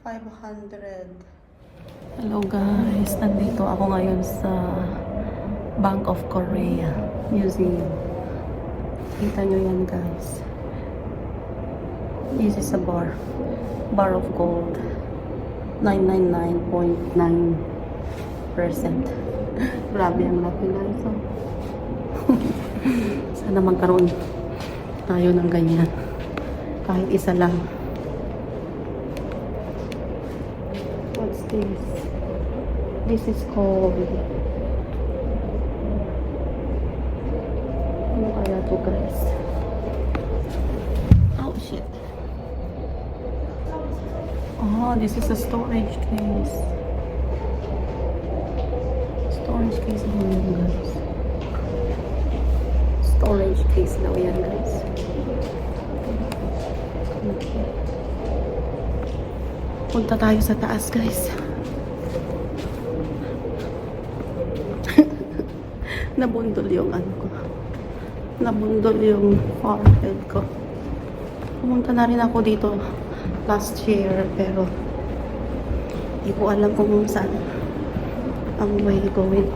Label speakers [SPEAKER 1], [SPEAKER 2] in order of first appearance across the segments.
[SPEAKER 1] 500.
[SPEAKER 2] Hello guys, nandito ako ngayon sa Bank of Korea Museum. Kita nyo yan guys. This is a bar of gold, 999.9%. Grabe ang laki guys. Sana magkaroon tayo ng ganyan, kahit isa lang. What's this? This is called, ano kaya to guys? Oh shit. Oh, this is a storage case. Storage case daw yan guys. Storage case daw yan guys. Punta tayo sa taas guys. Nabundol yung ano ko. Nabundol yung forehead ko. Pumunta na rin ako dito last year pero hindi ko alam kung saan ang way going.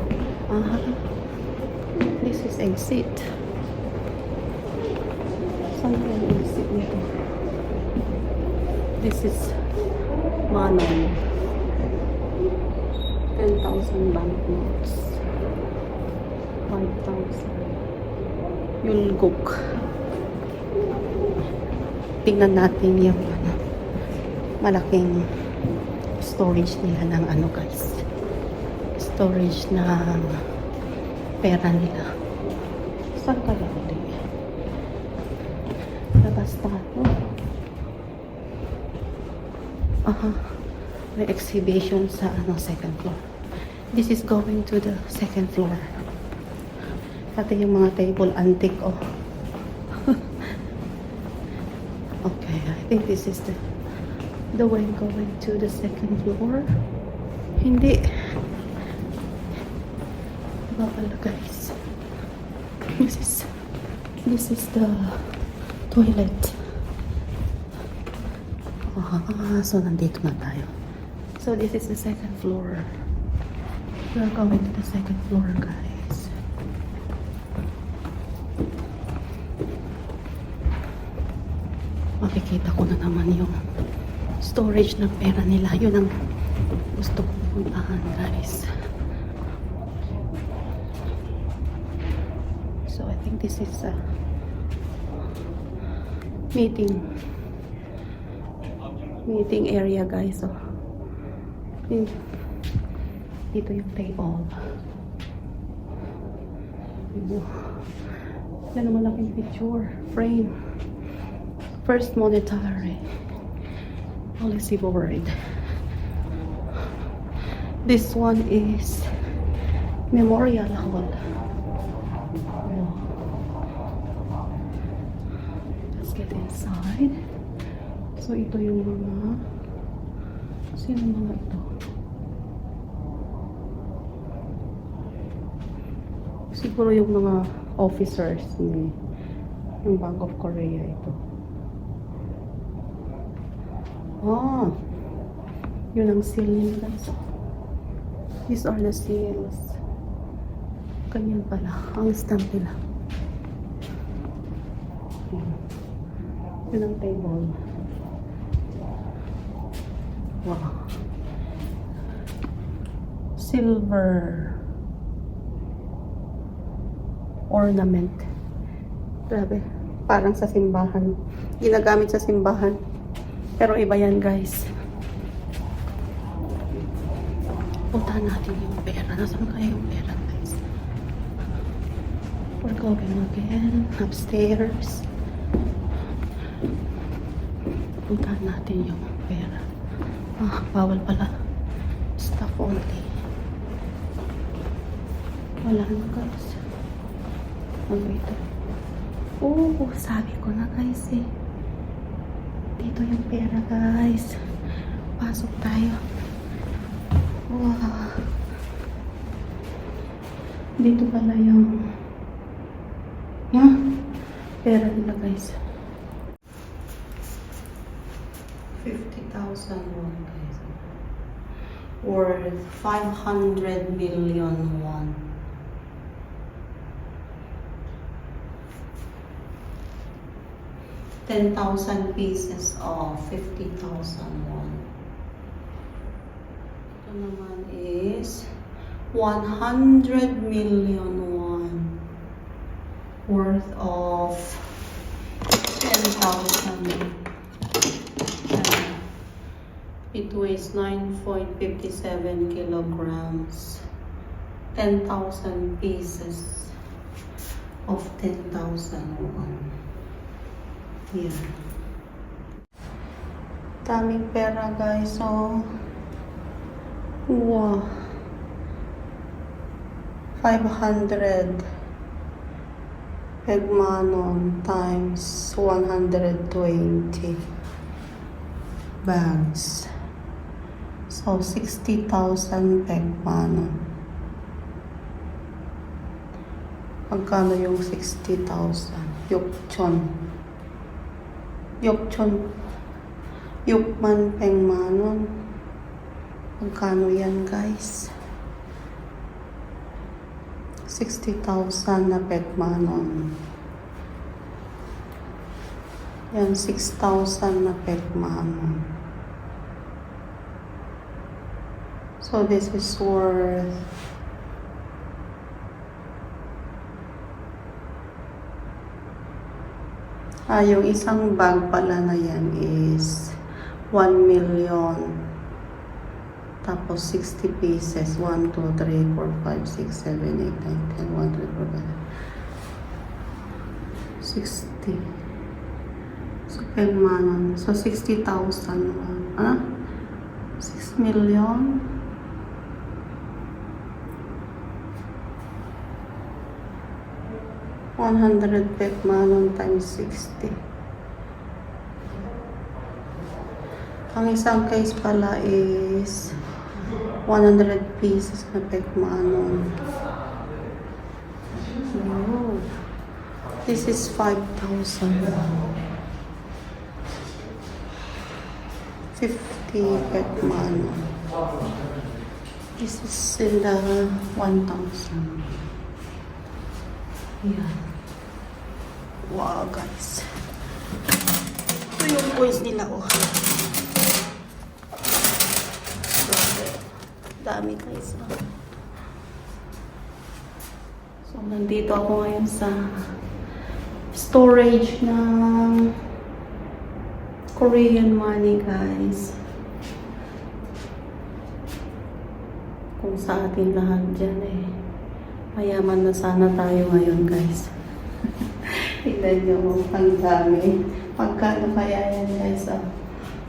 [SPEAKER 2] This is exit. Saan yung exit nito? This is Manon. 10,000 banknotes. 5,000. Yulgok. Tingnan natin yung malaking storage nila ng ano guys. Storage ng pera nila. Saan kaya ulit? Labas tayo. May exhibition sa second floor. This is going to the second floor. Pati yung mga table antique Okay, I think this is the way going to the second floor. Hindi. Diba pala guys? This is the toilet. So nandito na tayo. So this is the second floor. We're going to the second floor guys. Makikita ko na naman yung storage ng pera nila. Yun ang gusto kong puntahan guys. So I think this is a meeting area guys. So dito yung table. Yan ang malaking picture frame. First Monetary Policy Board. This one is Memorial Hall. Let's get inside. So ito yung mga, sino mga ito? Siguro yung mga officers ng Bank of Korea ito. Yun ang seal nila guys. These are the seals. Ganyan pala ang stamp nila. Yun ang table. Wow. Silver ornament. Grabe. Parang sa simbahan. Ginagamit sa simbahan. Pero iba yan guys. Puntahan natin yung pera. Nasaan kaya yung pera guys? We're going again upstairs. Puntahan natin yung pera. Bawal pala. Staff only. Wala na guys. Ano ito? Sabi ko na guys eh. Dito yung pera guys. Pasok tayo. Wow. Dito pala yung pera nila guys. 50,000 won, guys. Worth 500 million won. $10,000 pieces of 50,000 won. Ito naman is 100 million won. Worth of 10,000. It weighs 9.57 kilograms. 10,000 pieces of 10,000 won. Here. Daming pera, guys. So, wow. 500 pegmanon times 120 bags. So, 60,000 pegmanon. Magkano yung 60,000? Yukchon. Yukman pengmanon. Magkano yan, guys? 60,000 na pegmanon. Yan, 6,000 na pegmanon. So, this is worth yung isang bag pala na yan is 1 million. Tapos 60 pieces. 1, 2, 3, 4, 5, 6, 7, 8, 9, 10, 1, 2, 3, 4, 5, 60. So, pegmanon. So, 60,000. 6 million. 100 pegmanon times 60. Ang isang case pala is 100 pieces na pegmanon. Oh. This is 5,000. 50 pegmanon. This is in the 1,000. Yeah. Wow, guys. Ito yung coins nila, oh. Dami, guys. Oh. So, nandito ako ngayon sa storage ng Korean money, guys. Kung sa atin lahat dyan, eh. Mayaman na sana tayo ngayon, guys. Tignan nyo, ang dami. Pagkano kaya yan, guys?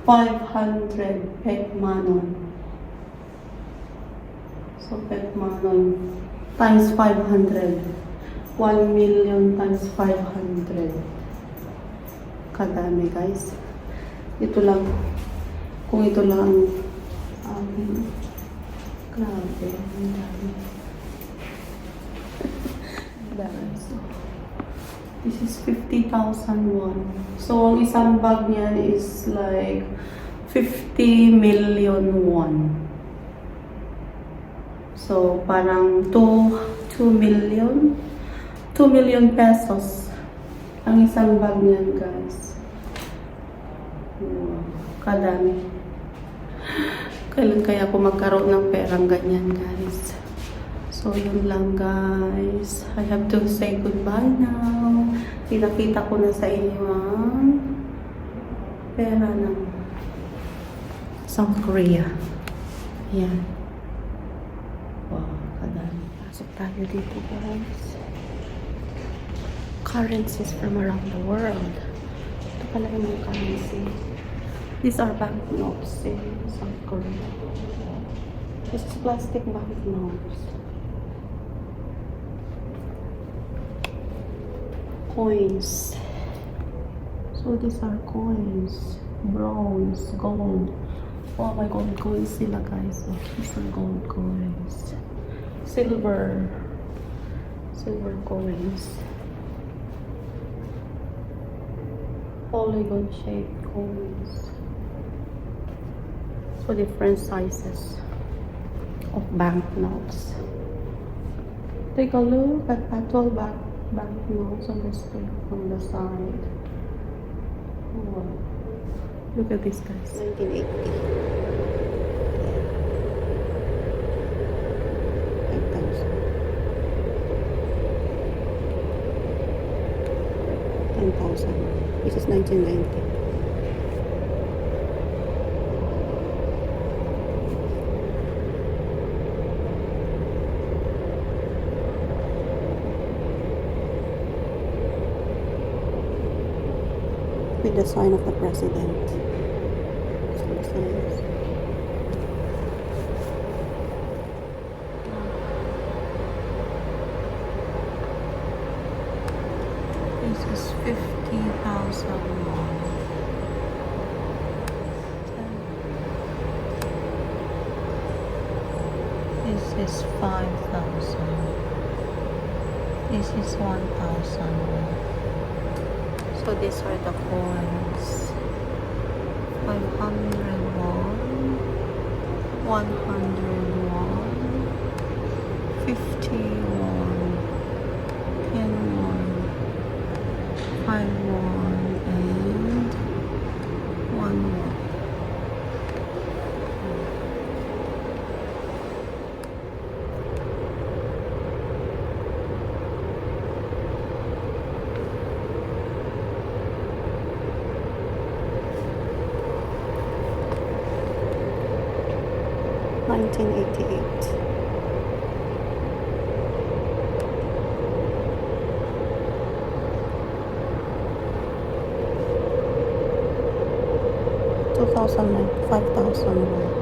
[SPEAKER 2] 500 pegmanon. So, pegmanon times 500. 1 million times 500. Kadami, guys. Ito lang. Kung ito lang grabe. Ang dami. So, this is 50,000 won. So, ang isang bag niyan is like 50 million won. So, parang 2 million pesos ang isang bag niyan, guys. Wow, kadami. Kailan kaya ako magkaroon ng perang ganyan, guys? So, yun lang, guys. I have to say goodbye now. Pinakita ko na sa inyo ang pera ng South Korea. Yan. Wow, kadami. Pasok tayo dito, guys. Currencies from around the world. Ito pala yung mga currency. These are banknotes in South Korea. This is plastic banknotes. Coins. So these are coins. Bronze, gold. Oh my god, coins sila, guys. Oh, these are gold coins. Silver coins. Polygon shaped coins. So different sizes of banknotes. Take a look at actual banknotes on the street from the side. Wow. Look at this, guys. 1980. 5,000. 10,000. This is 1990. With the sign of the president. So this is
[SPEAKER 1] This is 50,000 won. This is 5,000. This is 1,000 won. So these are the coins. 500 won, 100 won, 50 won, 10 won, 5 won, and 1 won.
[SPEAKER 2] $1988. $2,000, 5,000.